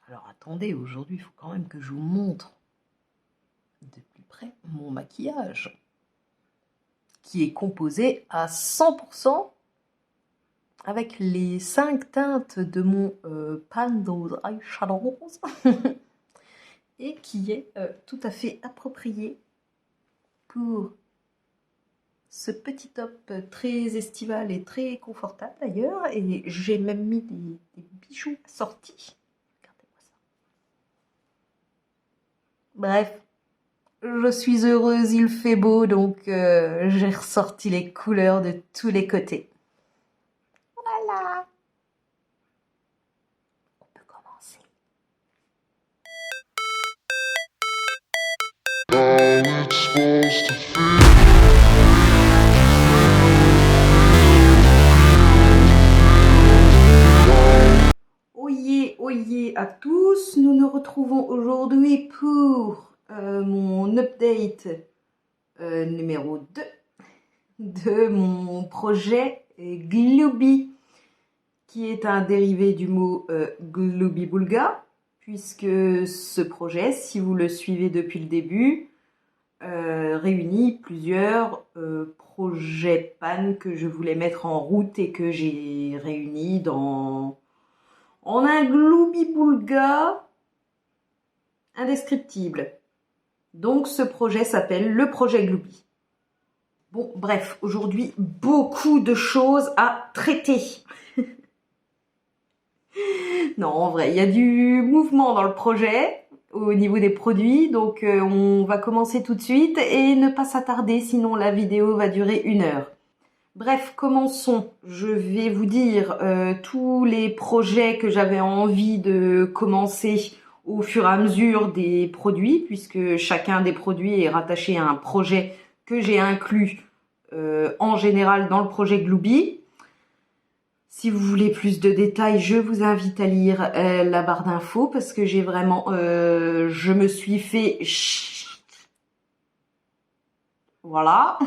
Alors attendez, aujourd'hui, il faut quand même que je vous montre de plus près mon maquillage, qui est composé à 100% avec les 5 teintes de mon Pando's Eyeshadows et qui est tout à fait approprié pour ce petit top très estival et très confortable d'ailleurs. Et j'ai même mis des bijoux assortis. Regardez-moi ça. Bref, je suis heureuse, il fait beau, donc j'ai ressorti les couleurs de tous les côtés. Voilà. On peut commencer. Oyez à tous, nous nous retrouvons aujourd'hui pour mon update numéro 2 de mon projet Glooby, qui est un dérivé du mot Glooby Boulga, puisque ce projet, si vous le suivez depuis le début, réunit plusieurs projets PAN que je voulais mettre en route et que j'ai réunis en un Glooby Boulga indescriptible. Donc ce projet s'appelle le projet Glooby. Bon, bref, aujourd'hui, beaucoup de choses à traiter. Non, en vrai, il y a du mouvement dans le projet au niveau des produits, donc on va commencer tout de suite et ne pas s'attarder, sinon la vidéo va durer 1 heure. Bref, commençons. Je vais vous dire tous les projets que j'avais envie de commencer au fur et à mesure des produits, puisque chacun des produits est rattaché à un projet que j'ai inclus en général dans le projet Glooby. Si vous voulez plus de détails, je vous invite à lire la barre d'infos parce que j'ai vraiment, je me suis fait voilà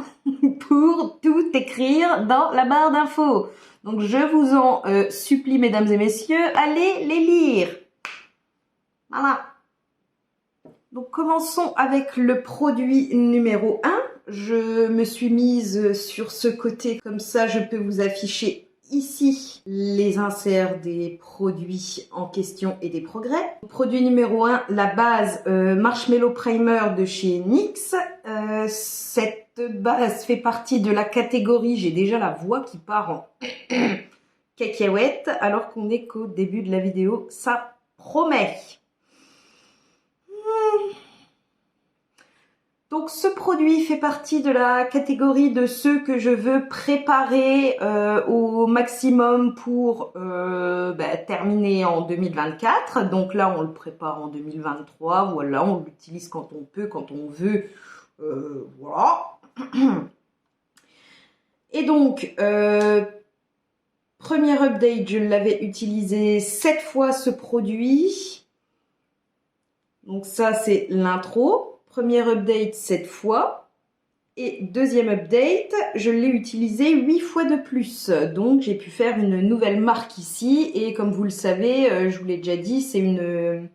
pour tout écrire dans la barre d'infos. Donc je vous en supplie, mesdames et messieurs, allez les lire. Voilà. Donc commençons avec le produit numéro 1. Je me suis mise sur ce côté, comme ça je peux vous afficher ici les inserts des produits en question et des progrès. Produit numéro 1, la base Marshmallow Primer de chez NYX. Cette base fait partie de la catégorie, j'ai déjà la voix qui part en cacahuète alors qu'on n'est qu'au début de la vidéo, ça promet. Donc ce produit fait partie de la catégorie de ceux que je veux préparer au maximum pour terminer en 2024. Donc là on le prépare en 2023, voilà, on l'utilise quand on peut, quand on veut, voilà. Et donc, premier update, je l'avais utilisé 7 fois ce produit. Donc ça c'est l'intro. Premier update 7 fois. Et deuxième update, je l'ai utilisé 8 fois de plus. Donc j'ai pu faire une nouvelle marque ici. Et comme vous le savez, je vous l'ai déjà dit, c'est une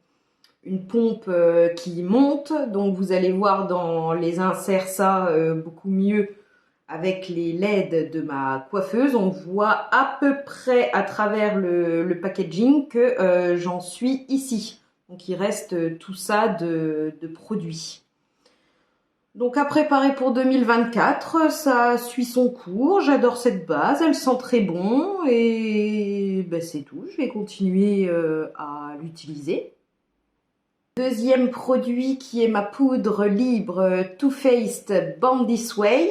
pompe qui monte. Donc vous allez voir dans les inserts ça beaucoup mieux avec les LED de ma coiffeuse. On voit à peu près à travers le packaging que j'en suis ici. Donc il reste tout ça de produits. Donc à préparer pour 2024, ça suit son cours, j'adore cette base, elle sent très bon et ben c'est tout, je vais continuer à l'utiliser. Deuxième produit qui est ma poudre libre Too Faced Born This Way.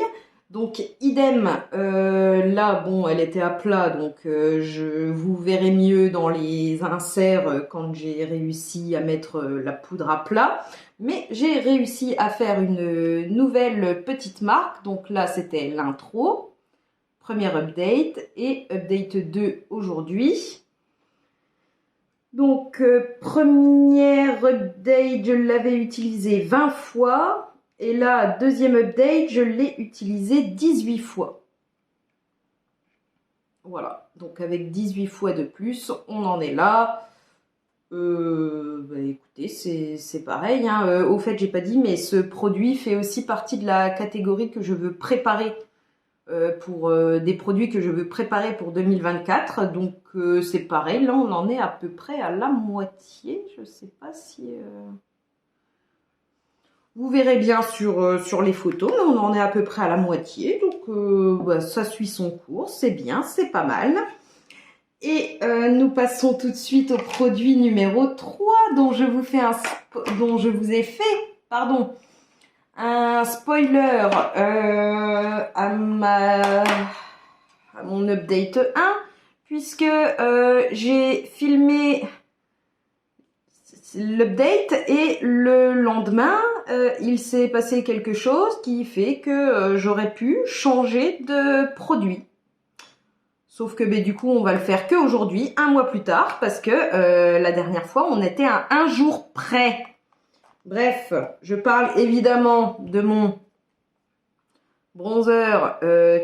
Donc idem, là bon elle était à plat donc je vous verrai mieux dans les inserts quand j'ai réussi à mettre la poudre à plat. Mais j'ai réussi à faire une nouvelle petite marque. Donc là c'était l'intro, premier update et update 2 aujourd'hui. Donc, première update, je l'avais utilisé 20 fois. Et là, deuxième update, je l'ai utilisé 18 fois. Voilà, donc avec 18 fois de plus, on en est là. Bah écoutez, c'est pareil, hein. Au fait, j'ai pas dit, mais ce produit fait aussi partie de la catégorie que je veux préparer pour des produits que je veux préparer pour 2024. Donc c'est pareil, là on en est à peu près à la moitié. Je sais pas si vous verrez bien sur les photos, mais on en est à peu près à la moitié. Donc bah, ça suit son cours, c'est bien, c'est pas mal. Et nous passons tout de suite au produit numéro 3 dont je vous ai fait, pardon, un spoiler à mon update 1, puisque j'ai filmé l'update et le lendemain, il s'est passé quelque chose qui fait que j'aurais pu changer de produit. Sauf que du coup, on va le faire qu'aujourd'hui, un mois plus tard, parce que la dernière fois, on était à un jour près. Bref, je parle évidemment de mon bronzer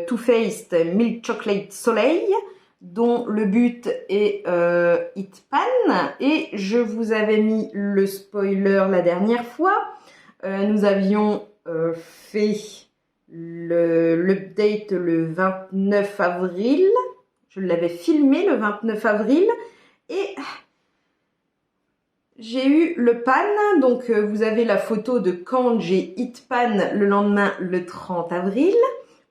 Too Faced Milk Chocolate Soleil, dont le but est Heat Pan. Et je vous avais mis le spoiler la dernière fois. Nous avions fait l'update le 29 avril. Je l'avais filmé le 29 avril et j'ai eu le pan. Donc vous avez la photo de quand j'ai Heat Pan le lendemain, le 30 avril,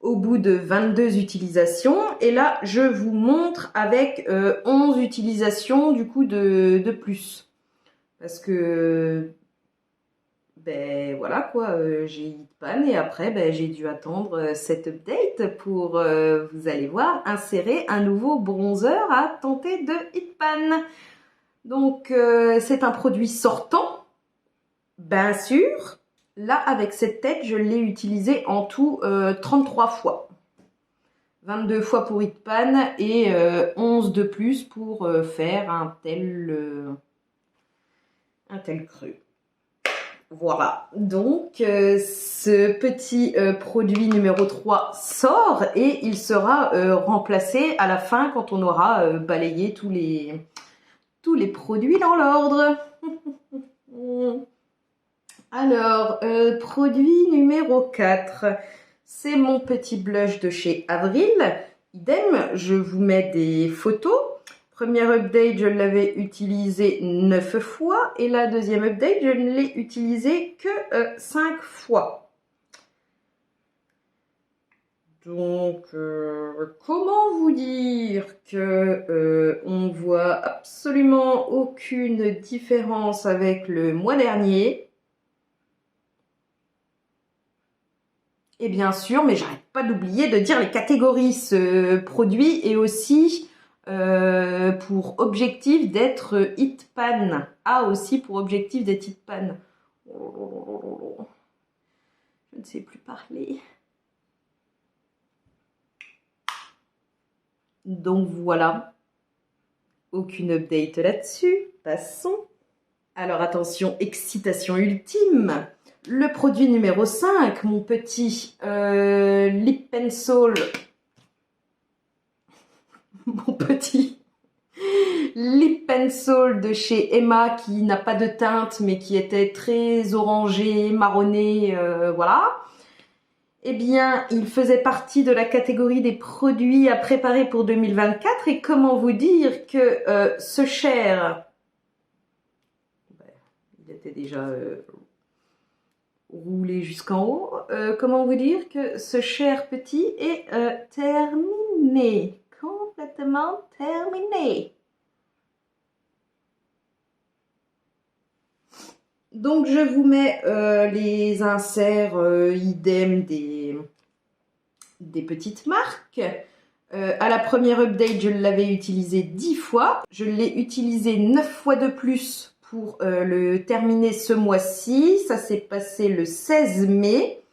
au bout de 22 utilisations. Et là, je vous montre avec 11 utilisations du coup de plus. Parce que ben voilà quoi, j'ai Heat Pan et après ben, j'ai dû attendre cette update pour, vous allez voir, insérer un nouveau bronzer à tenter de Heat Pan. Donc c'est un produit sortant, bien sûr. Là avec cette tête, je l'ai utilisé en tout 33 fois. 22 fois pour Heat Pan et 11 de plus pour faire un tel cru. Voilà, donc ce petit produit numéro 3 sort et il sera remplacé à la fin quand on aura balayé tous les produits dans l'ordre. Alors, produit numéro 4, c'est mon petit blush de chez Avril. Idem, je vous mets des photos. Première update, je l'avais utilisé 9 fois et la deuxième update, je ne l'ai utilisé que 5 fois. Donc, comment vous dire que on voit absolument aucune différence avec le mois dernier. Et bien sûr, mais j'arrête pas d'oublier de dire les catégories. Ce produit est aussi pour objectif d'être Heat Pan. A aussi pour objectif d'être Heat Pan. Je ne sais plus parler. Donc voilà. Aucune update là-dessus. Passons. Alors attention, excitation ultime. Le produit numéro 5, mon petit Lip Pencil. Mon petit Lip Pencil de chez Emma qui n'a pas de teinte mais qui était très orangé, marronné, voilà. Eh bien, il faisait partie de la catégorie des produits à préparer pour 2024 et comment vous dire que ce cher, il était déjà roulé jusqu'en haut, comment vous dire que ce cher petit est terminé, complètement terminé. Donc je vous mets les inserts idem des petites marques. À la première update, je l'avais utilisé 10 fois. Je l'ai utilisé 9 fois de plus pour le terminer ce mois-ci. Ça s'est passé le 16 mai.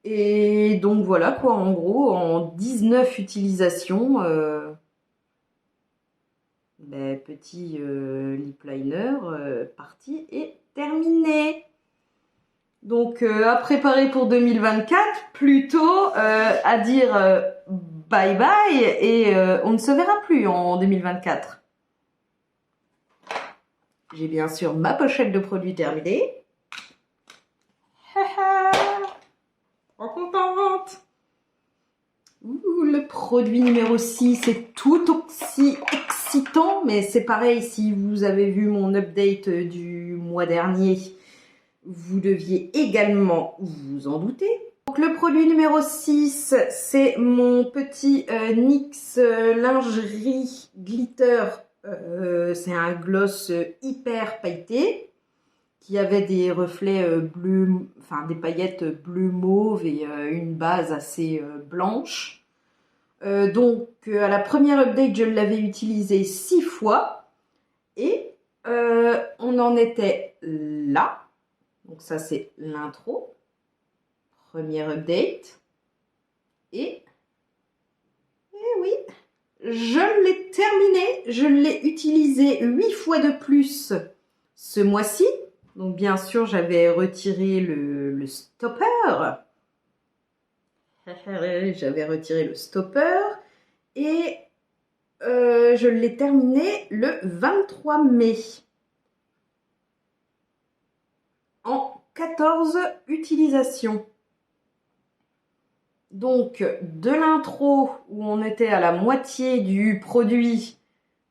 Et donc voilà quoi, en gros, en 19 utilisations, petit lip liner parti et terminé. Donc à préparer pour 2024, plutôt à dire bye bye et on ne se verra plus en 2024. j'ai bien sûr ma pochette de produits terminée. Trop contente. Ouh, le produit numéro 6 est tout aussi excitant, mais c'est pareil, si vous avez vu mon update du mois dernier, vous deviez également vous en douter. Donc le produit numéro 6, c'est mon petit NYX lingerie glitter. C'est un gloss hyper pailleté qui avait des reflets bleus, enfin des paillettes bleu mauve et une base assez blanche. Donc à la première update, je l'avais utilisé 6 fois et on en était là. Donc ça c'est l'intro, première update. Et oui, je l'ai terminé, je l'ai utilisé 8 fois de plus ce mois-ci. Donc bien sûr, j'avais retiré le stopper. J'avais retiré le stopper et je l'ai terminé le 23 mai. En 14 utilisations. Donc, de l'intro où on était à la moitié du produit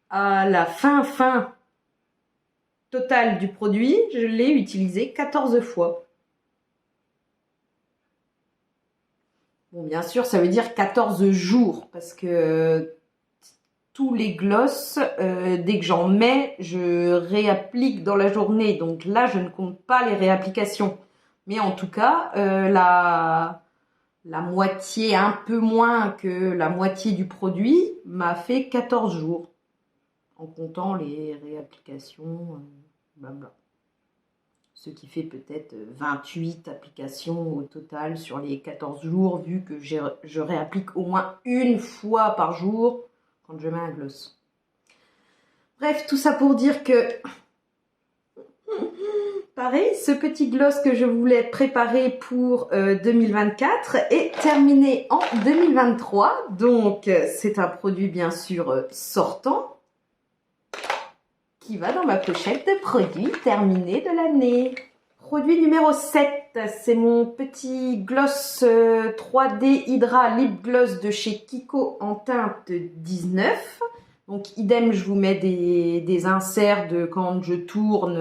à la fin totale du produit, je l'ai utilisé 14 fois. Bon, bien sûr, ça veut dire 14 jours parce que tous les gloss, dès que j'en mets, je réapplique dans la journée. Donc là, je ne compte pas les réapplications. Mais en tout cas, la moitié, un peu moins que la moitié du produit, m'a fait 14 jours. En comptant les réapplications, blabla. Ce qui fait peut-être 28 applications au total sur les 14 jours, vu que je réapplique au moins une fois par jour quand je mets un gloss. Bref, tout ça pour dire que, pareil, ce petit gloss que je voulais préparer pour 2024 est terminé en 2023. Donc, c'est un produit bien sûr sortant qui va dans ma pochette de produits terminés de l'année. Produit numéro 7, c'est mon petit gloss 3D Hydra Lip Gloss de chez Kiko en teinte 19. Donc idem, je vous mets des inserts de quand je tourne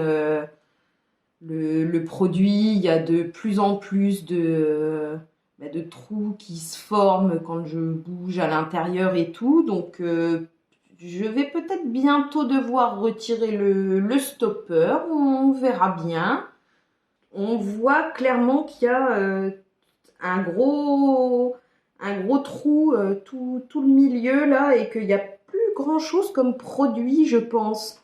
le produit. Il y a de plus en plus de trous qui se forment quand je bouge à l'intérieur et tout. Donc je vais peut-être bientôt devoir retirer le stopper, on verra bien. On voit clairement qu'il y a un gros trou tout le milieu là et qu'il n'y a plus grand chose comme produit, je pense.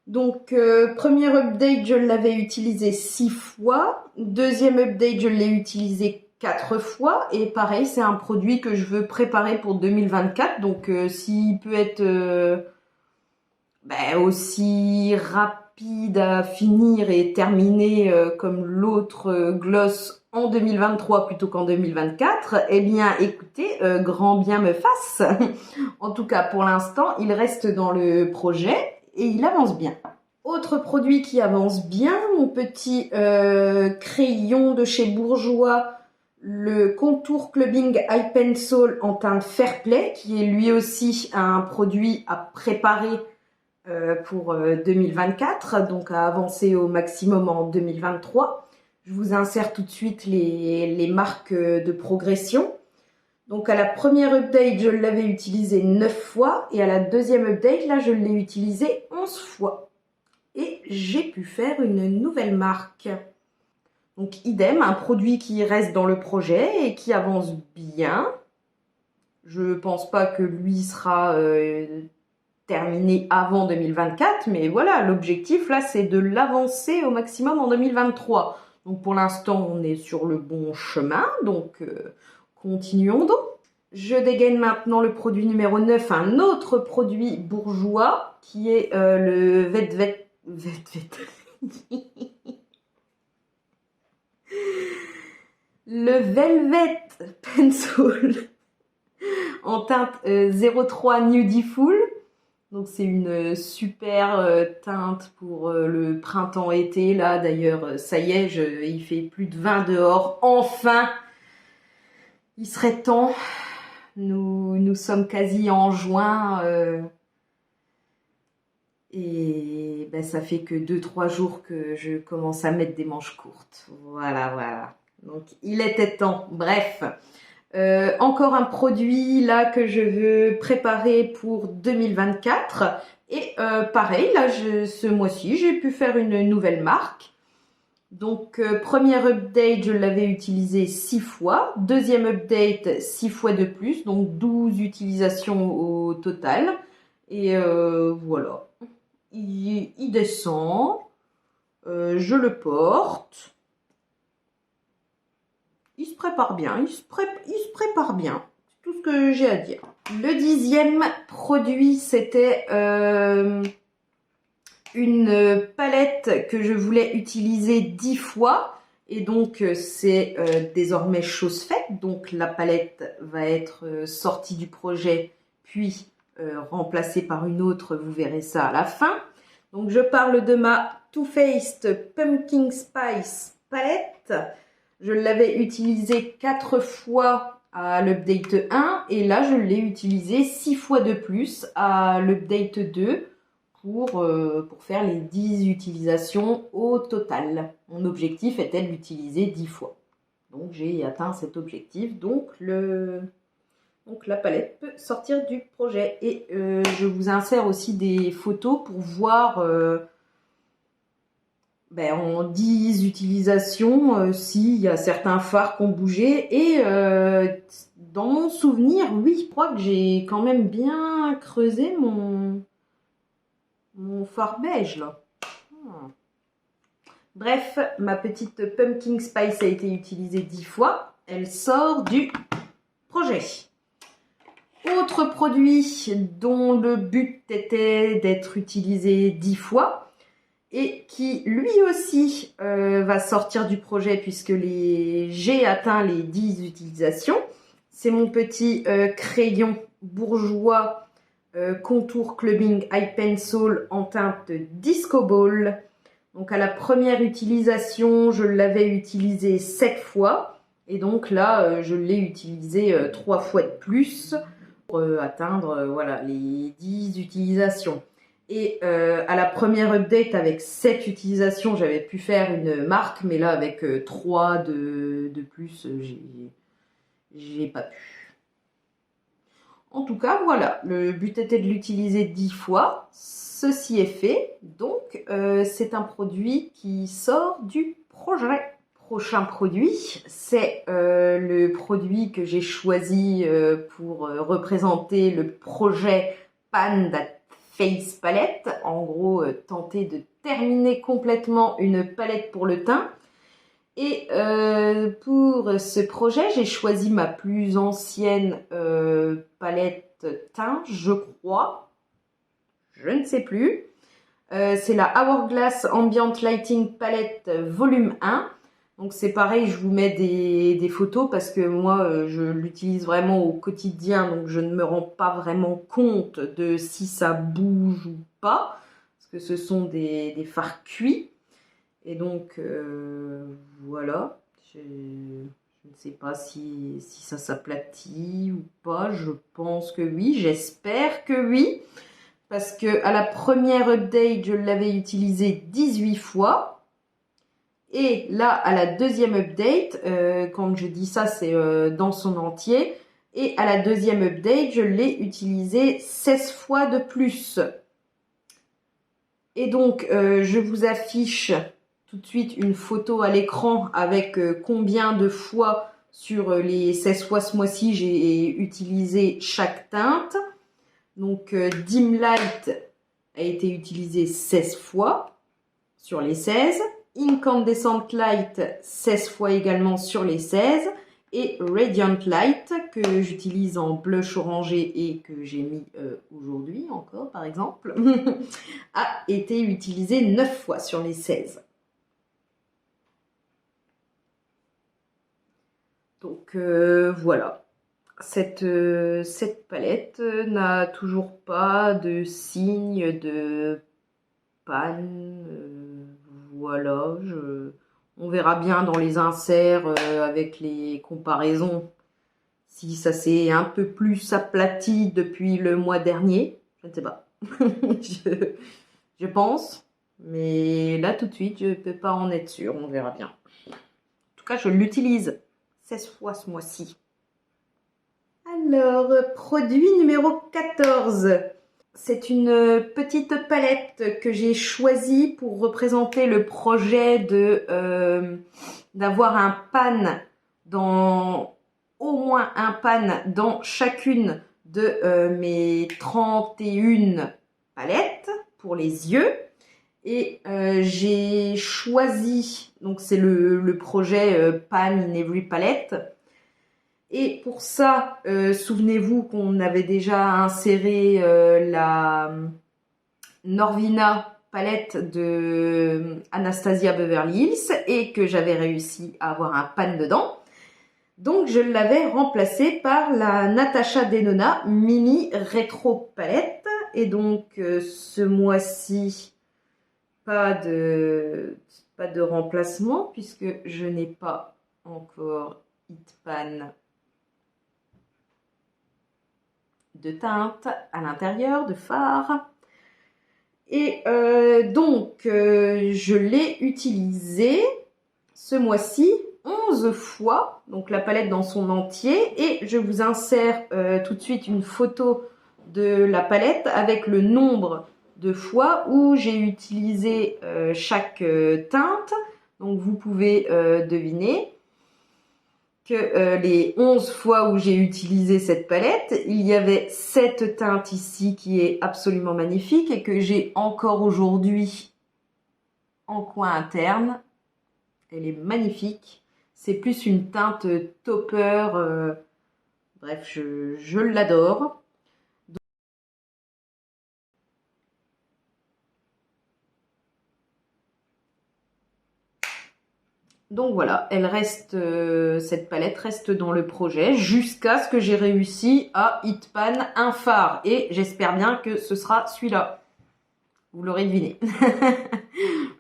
Donc première update, je l'avais utilisé 6 fois. Deuxième update, je l'ai utilisé 4 fois. Et pareil, c'est un produit que je veux préparer pour 2024. Donc s'il peut être aussi rapide à finir et terminer comme l'autre gloss en 2023 plutôt qu'en 2024, eh bien écoutez, grand bien me fasse. En tout cas, pour l'instant, il reste dans le projet et il avance bien. Autre produit qui avance bien, mon petit crayon de chez Bourjois, le Contour Clubbing Eye Pencil en teinte Fairplay, qui est lui aussi un produit à préparer pour 2024, donc à avancer au maximum en 2023. Je vous insère tout de suite les marques de progression. Donc à la première update, je l'avais utilisé 9 fois et à la deuxième update, là, je l'ai utilisé 11 fois. Et j'ai pu faire une nouvelle marque. Donc idem, un produit qui reste dans le projet et qui avance bien. Je pense pas que lui sera terminé avant 2024, mais voilà, l'objectif là, c'est de l'avancer au maximum en 2023. Donc pour l'instant, on est sur le bon chemin, donc continuons donc. Je dégaine maintenant le produit numéro 9, un autre produit bourgeois, qui est le le Velvet Pencil en teinte 03 Nudiful. Donc c'est une super teinte pour le printemps-été. Là d'ailleurs, ça y est, il fait plus de 20 dehors. Enfin, il serait temps. Nous sommes quasi en juin. Et ben, ça fait que 2-3 jours que je commence à mettre des manches courtes. Voilà, voilà. Donc il était temps. Bref. Encore un produit là que je veux préparer pour 2024. Et pareil, là, ce mois-ci, j'ai pu faire une nouvelle marque. Donc, première update, je l'avais utilisé 6 fois. Deuxième update, 6 fois de plus. Donc, 12 utilisations au total. Et voilà. Il descend. Je le porte. Il se prépare bien, il se prépare bien. C'est tout ce que j'ai à dire. Le 10e produit, c'était une palette que je voulais utiliser 10 fois. Et donc, c'est désormais chose faite. Donc, la palette va être sortie du projet, puis remplacée par une autre. Vous verrez ça à la fin. Donc, je parle de ma Too Faced Pumpkin Spice palette. Je l'avais utilisé 4 fois à l'update 1 et là je l'ai utilisé 6 fois de plus à l'update 2 pour faire les 10 utilisations au total. Mon objectif était de l'utiliser 10 fois. Donc j'ai atteint cet objectif. Donc la palette peut sortir du projet. Et je vous insère aussi des photos pour voir en 10 utilisations, s'il y a certains phares qui ont bougé. Et dans mon souvenir, oui, je crois que j'ai quand même bien creusé mon phare beige là. Bref, ma petite Pumpkin Spice a été utilisée 10 fois. Elle sort du projet. Autre produit dont le but était d'être utilisé 10 fois. Et qui lui aussi va sortir du projet puisque j'ai atteint les 10 utilisations. C'est mon petit crayon bourgeois Contour Clubbing Eye Pencil en teinte Disco Ball. Donc à la première utilisation, je l'avais utilisé 7 fois. Et donc là, je l'ai utilisé 3 fois de plus pour atteindre voilà, les 10 utilisations. Et à la première update, avec 7 utilisations, j'avais pu faire une marque, mais là, avec 3 de plus, j'ai pas pu. En tout cas, voilà, le but était de l'utiliser 10 fois. Ceci est fait, donc c'est un produit qui sort du projet. Prochain produit, c'est le produit que j'ai choisi pour représenter le projet Panda Face Palette. En gros, tenter de terminer complètement une palette pour le teint. Et pour ce projet, j'ai choisi ma plus ancienne palette teint, je crois. Je ne sais plus. C'est la Hourglass Ambient Lighting Palette Volume 1. Donc c'est pareil, je vous mets des photos parce que moi je l'utilise vraiment au quotidien, donc je ne me rends pas vraiment compte de si ça bouge ou pas, parce que ce sont des fards cuits. Et donc voilà, je ne sais pas si ça s'aplatit ou pas, je pense que oui, j'espère que oui. Parce que à la première update, je l'avais utilisé 18 fois. Et là, à la deuxième update, quand je dis ça, c'est dans son entier. Et à la deuxième update, je l'ai utilisé 16 fois de plus. Et donc, je vous affiche tout de suite une photo à l'écran avec combien de fois sur les 16 fois ce mois-ci j'ai utilisé chaque teinte. Donc, Dim Light a été utilisé 16 fois sur les 16. Incandescent Light, 16 fois également sur les 16. Et Radiant Light, que j'utilise en blush orangé et que j'ai mis aujourd'hui encore, par exemple, a été utilisé 9 fois sur les 16. Donc, voilà. cette palette n'a toujours pas de signe de panne. Voilà, on verra bien dans les inserts avec les comparaisons si ça s'est un peu plus aplati depuis le mois dernier. Je ne sais pas. je pense. Mais là, tout de suite, je ne peux pas en être sûre. On verra bien. En tout cas, je l'utilise 16 fois ce mois-ci. Alors, produit numéro 14. C'est une petite palette que j'ai choisie pour représenter le projet d'avoir un pan au moins un pan dans chacune de mes 31 palettes pour les yeux. Et j'ai choisi, donc c'est le projet Pan in Every Palette. Et pour ça, souvenez-vous qu'on avait déjà inséré la Norvina palette de Anastasia Beverly Hills et que j'avais réussi à avoir un pan dedans. Donc je l'avais remplacé par la Natasha Denona Mini Retro Palette. Et donc ce mois-ci, pas de remplacement puisque je n'ai pas encore Hit Pan de teinte à l'intérieur, de fard. Et donc, je l'ai utilisé ce mois-ci 11 fois, donc la palette dans son entier. Et je vous insère tout de suite une photo de la palette avec le nombre de fois où j'ai utilisé chaque teinte. Donc, vous pouvez deviner que les 11 fois où j'ai utilisé cette palette, il y avait cette teinte ici qui est absolument magnifique et que j'ai encore aujourd'hui en coin interne. Elle est magnifique. C'est plus une teinte topper. Bref, je l'adore. Donc voilà, cette palette reste dans le projet jusqu'à ce que j'ai réussi à hit pan un fard. Et j'espère bien que ce sera celui-là. Vous l'aurez deviné.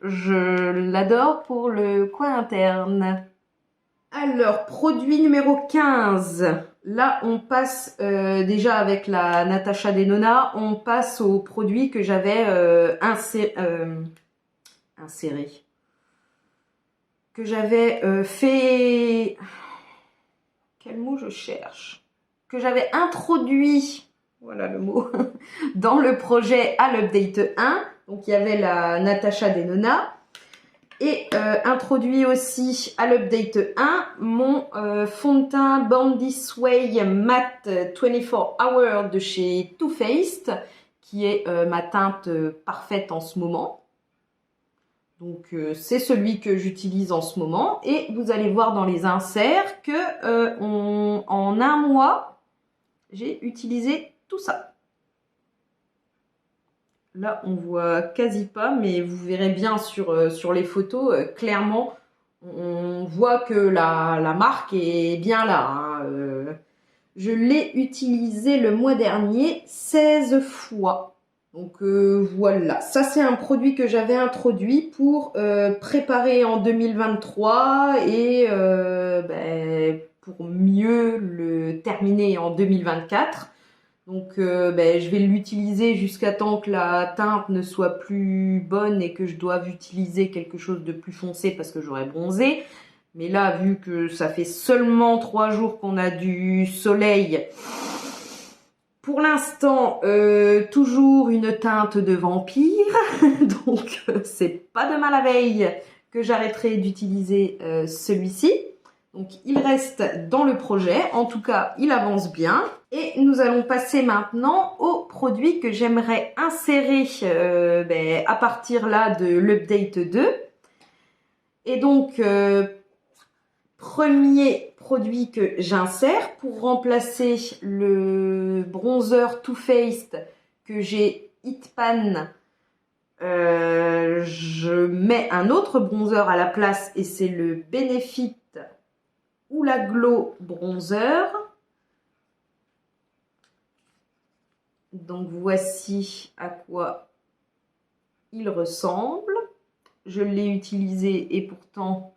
Je l'adore pour le coin interne. Alors, produit numéro 15. Là, on passe déjà avec la Natasha Denona, on passe au produit que j'avais inséré. Que j'avais fait... Quel mot je cherche? Que j'avais introduit, voilà le mot, dans le projet à l'update 1. Donc, il y avait la Natasha Denona. Et introduit aussi à l'update 1 mon fond de teint Born This Way Matte 24 Hours de chez Too Faced, qui est ma teinte parfaite en ce moment. Donc c'est celui que j'utilise en ce moment et vous allez voir dans les inserts que en un mois j'ai utilisé tout ça. Là on voit quasi pas, mais vous verrez bien sur les photos, clairement on voit que la marque est bien là. Hein. Je l'ai utilisé le mois dernier 16 fois. Donc voilà, ça c'est un produit que j'avais introduit pour préparer en 2023 et pour mieux le terminer en 2024. Donc je vais l'utiliser jusqu'à temps que la teinte ne soit plus bonne et que je doive utiliser quelque chose de plus foncé parce que j'aurais bronzé. Mais là, vu que ça fait seulement 3 jours qu'on a du soleil... Pour l'instant, toujours une teinte de vampire, donc c'est pas demain la veille que j'arrêterai d'utiliser celui-ci. Donc il reste dans le projet, en tout cas il avance bien. Et nous allons passer maintenant au produit que j'aimerais insérer à partir là de l'update 2. Et donc, premier produit que j'insère pour remplacer le bronzer Too Faced que j'ai hit pan. Je mets un autre bronzer à la place et c'est le Benefit Hoola Glow Bronzer. Donc voici à quoi il ressemble. Je l'ai utilisé et pourtant,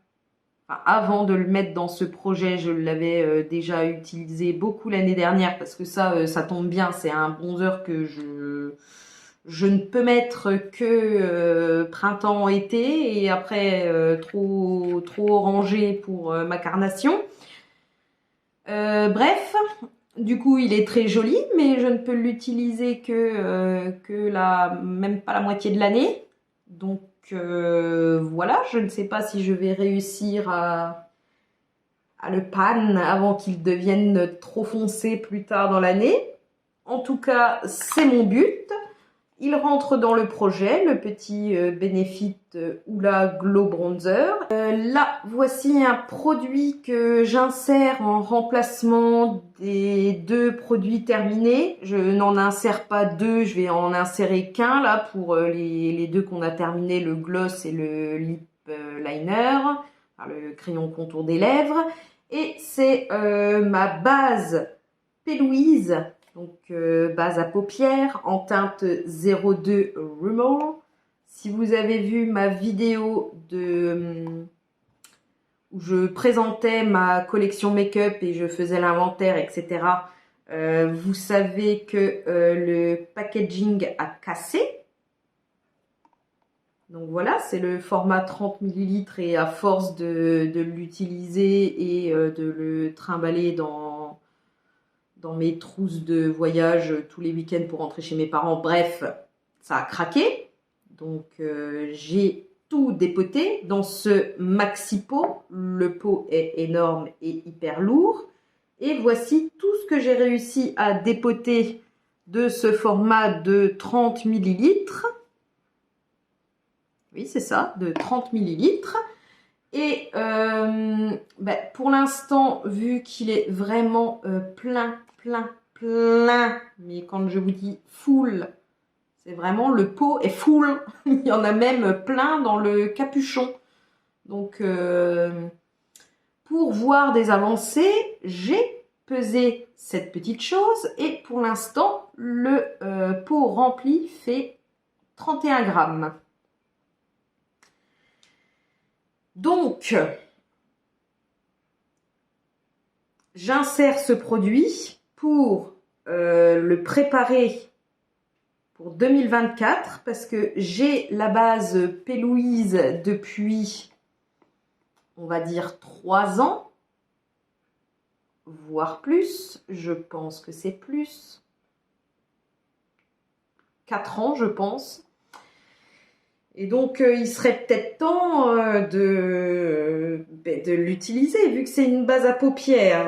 enfin, avant de le mettre dans ce projet, je l'avais déjà utilisé beaucoup l'année dernière parce que ça tombe bien, c'est un bronzer que je ne peux mettre que printemps-été et après trop orangé pour ma carnation. Bref, du coup il est très joli, mais je ne peux l'utiliser que même pas la moitié de l'année. Donc voilà, je ne sais pas si je vais réussir à le pan avant qu'il devienne trop foncé plus tard dans l'année. En tout cas, c'est mon but. Il rentre dans le projet, le petit Benefit Hoola Glow Bronzer. Là, voici un produit que j'insère en remplacement des 2 produits terminés. Je n'en insère pas 2, je vais en insérer qu'un là pour les 2 qu'on a terminés, le gloss et le lip liner, enfin, le crayon contour des lèvres. Et c'est ma base P. Louise. Donc base à paupières en teinte 02 Rumor. Si vous avez vu ma vidéo où je présentais ma collection make-up et je faisais l'inventaire, etc., vous savez que le packaging a cassé. Donc voilà, c'est le format 30 ml et à force de l'utiliser et de le trimballer dans mes trousses de voyage tous les week-ends pour rentrer chez mes parents. Bref, ça a craqué. Donc, j'ai tout dépoté dans ce maxi pot. Le pot est énorme et hyper lourd. Et voici tout ce que j'ai réussi à dépoter de ce format de 30 ml. Oui, c'est ça, de 30 ml. Et pour l'instant, vu qu'il est vraiment plein, mais quand je vous dis full, c'est vraiment le pot est full. Il y en a même plein dans le capuchon. Donc, pour voir des avancées, j'ai pesé cette petite chose et pour l'instant, le pot rempli fait 31 grammes. Donc, j'insère ce produit pour le préparer pour 2024 parce que j'ai la base P. Louise depuis, on va dire, 3 ans, voire plus. Je pense que c'est plus. 4 ans, je pense. Et donc, il serait peut-être temps de l'utiliser, vu que c'est une base à paupières.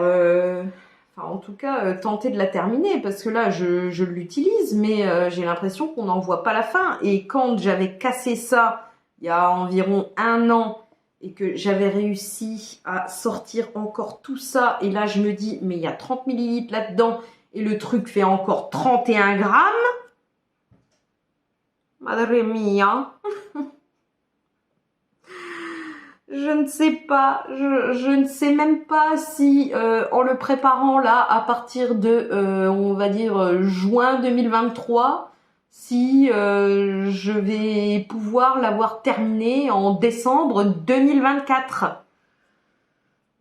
Enfin, en tout cas, tenter de la terminer, parce que là, je l'utilise, mais j'ai l'impression qu'on n'en voit pas la fin. Et quand j'avais cassé ça, il y a environ 1 an, et que j'avais réussi à sortir encore tout ça, et là, je me dis, mais il y a 30 ml là-dedans, et le truc fait encore 31 grammes. Madre mia. Je ne sais pas, je ne sais même pas si en le préparant là à partir de, on va dire, juin 2023, si je vais pouvoir l'avoir terminé en décembre 2024.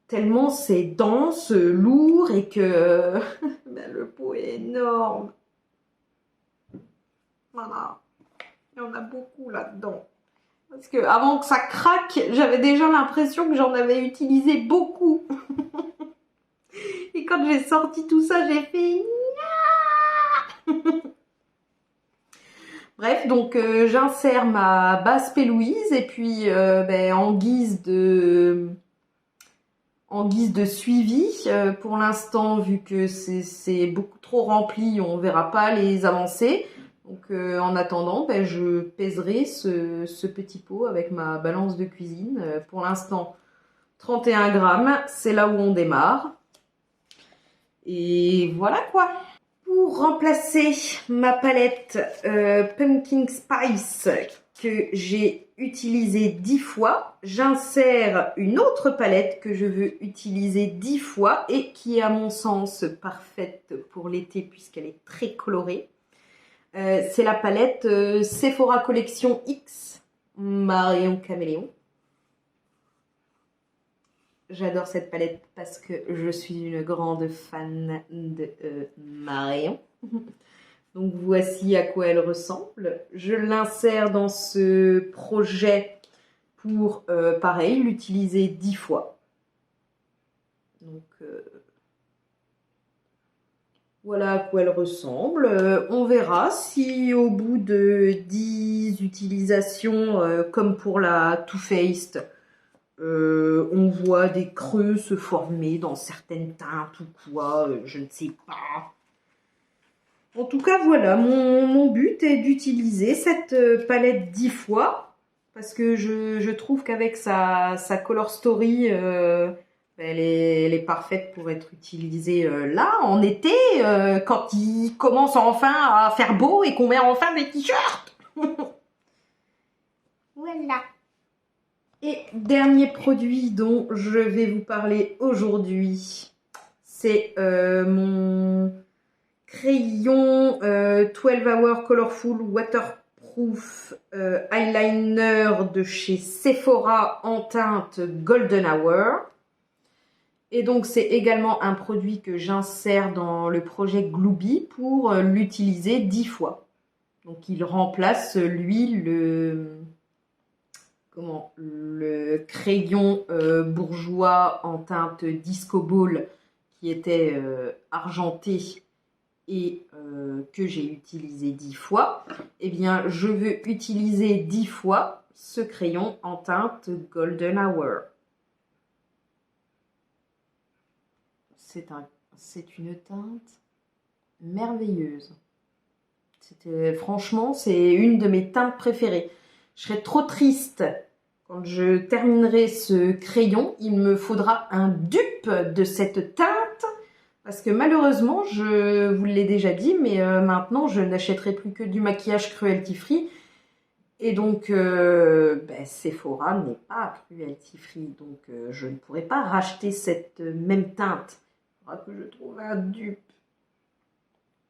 Tellement c'est dense, lourd et que le pot est énorme. Voilà, il y en a beaucoup là-dedans. Parce que avant que ça craque, j'avais déjà l'impression que j'en avais utilisé beaucoup. Et quand j'ai sorti tout ça, j'ai fait... Bref, donc j'insère ma base P. Louise et puis en guise de suivi, pour l'instant, vu que c'est beaucoup trop rempli, on verra pas les avancées. Donc en attendant, je pèserai ce petit pot avec ma balance de cuisine. Pour l'instant, 31 grammes, c'est là où on démarre. Et voilà quoi. Pour remplacer ma palette Pumpkin Spice que j'ai utilisée 10 fois, j'insère une autre palette que je veux utiliser 10 fois et qui est à mon sens parfaite pour l'été puisqu'elle est très colorée. C'est la palette Sephora Collection X Marron Caméléon. J'adore cette palette parce que je suis une grande fan de Marron. Donc voici à quoi elle ressemble. Je l'insère dans ce projet pour, pareil, l'utiliser 10 fois. Donc voilà à quoi elle ressemble. On verra si au bout de 10 utilisations, comme pour la Too Faced, on voit des creux se former dans certaines teintes ou quoi, je ne sais pas. En tout cas, voilà, mon but est d'utiliser cette palette 10 fois, parce que je trouve qu'avec sa Color Story, elle est parfaite pour être utilisée là, en été, quand il commence enfin à faire beau et qu'on met enfin des t-shirts. Voilà. Et dernier produit dont je vais vous parler aujourd'hui, c'est mon crayon 12 Hour Colorful Waterproof Eyeliner de chez Sephora en teinte Golden Hour. Et donc c'est également un produit que j'insère dans le projet Glooby pour l'utiliser 10 fois. Donc il remplace lui le crayon bourgeois en teinte Disco Ball qui était argenté et que j'ai utilisé 10 fois. Eh bien, je veux utiliser 10 fois ce crayon en teinte Golden Hour. C'est une teinte merveilleuse. Franchement, c'est une de mes teintes préférées. Je serais trop triste quand je terminerai ce crayon. Il me faudra un dupe de cette teinte parce que malheureusement, je vous l'ai déjà dit, mais maintenant, je n'achèterai plus que du maquillage cruelty free. Et donc, Sephora n'est pas cruelty free, donc je ne pourrai pas racheter cette même teinte. Il faudra que je trouve un dupe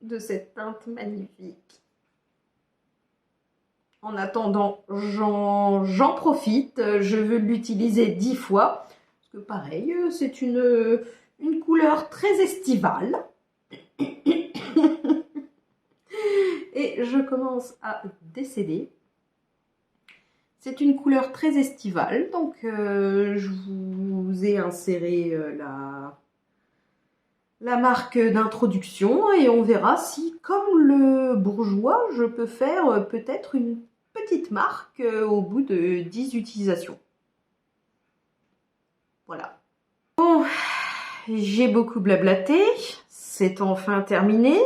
de cette teinte magnifique. En attendant, j'en profite, je veux l'utiliser 10 fois, parce que pareil, c'est une couleur très estivale. Et je commence à décéder. C'est une couleur très estivale, donc je vous ai inséré la marque d'introduction et on verra si, comme le bourgeois, je peux faire peut-être une petite marque au bout de 10 utilisations. Voilà. Bon, j'ai beaucoup blablaté, c'est enfin terminé.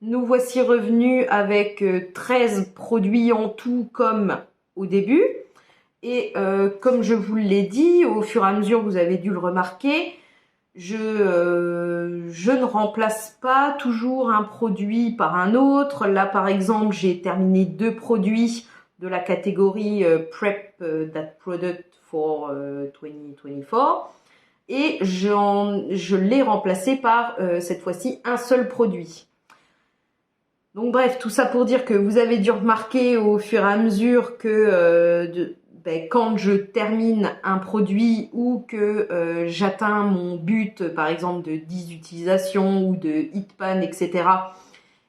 Nous voici revenus avec 13 produits en tout comme au début. Et comme je vous l'ai dit, au fur et à mesure, vous avez dû le remarquer, je ne remplace pas toujours un produit par un autre. Là, par exemple, j'ai terminé 2 produits de la catégorie Prep That Product for 2024 et je l'ai remplacé par cette fois-ci un seul produit. Donc bref, tout ça pour dire que vous avez dû remarquer au fur et à mesure que quand je termine un produit ou que j'atteins mon but, par exemple de 10 utilisations ou de hit pan, etc.,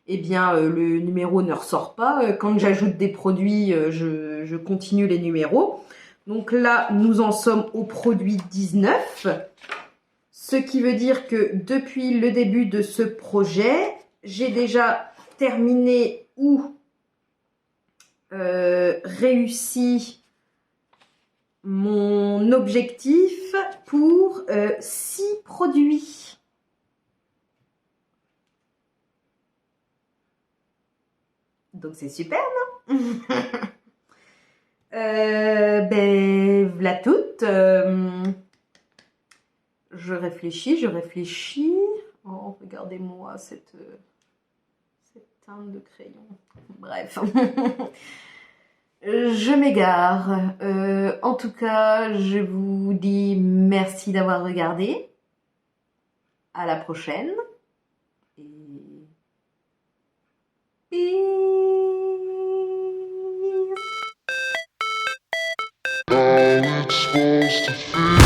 eh bien le numéro ne ressort pas. Quand j'ajoute des produits, je continue les numéros. Donc là, nous en sommes au produit 19, ce qui veut dire que depuis le début de ce projet, j'ai déjà terminé ou réussi mon objectif pour 6 produits. Donc c'est super, non? Voilà toutes. Je réfléchis. Oh, regardez-moi cette teinte de crayon. Bref. Je m'égare. En tout cas, je vous dis merci d'avoir regardé. À la prochaine. Et... supposed to feel.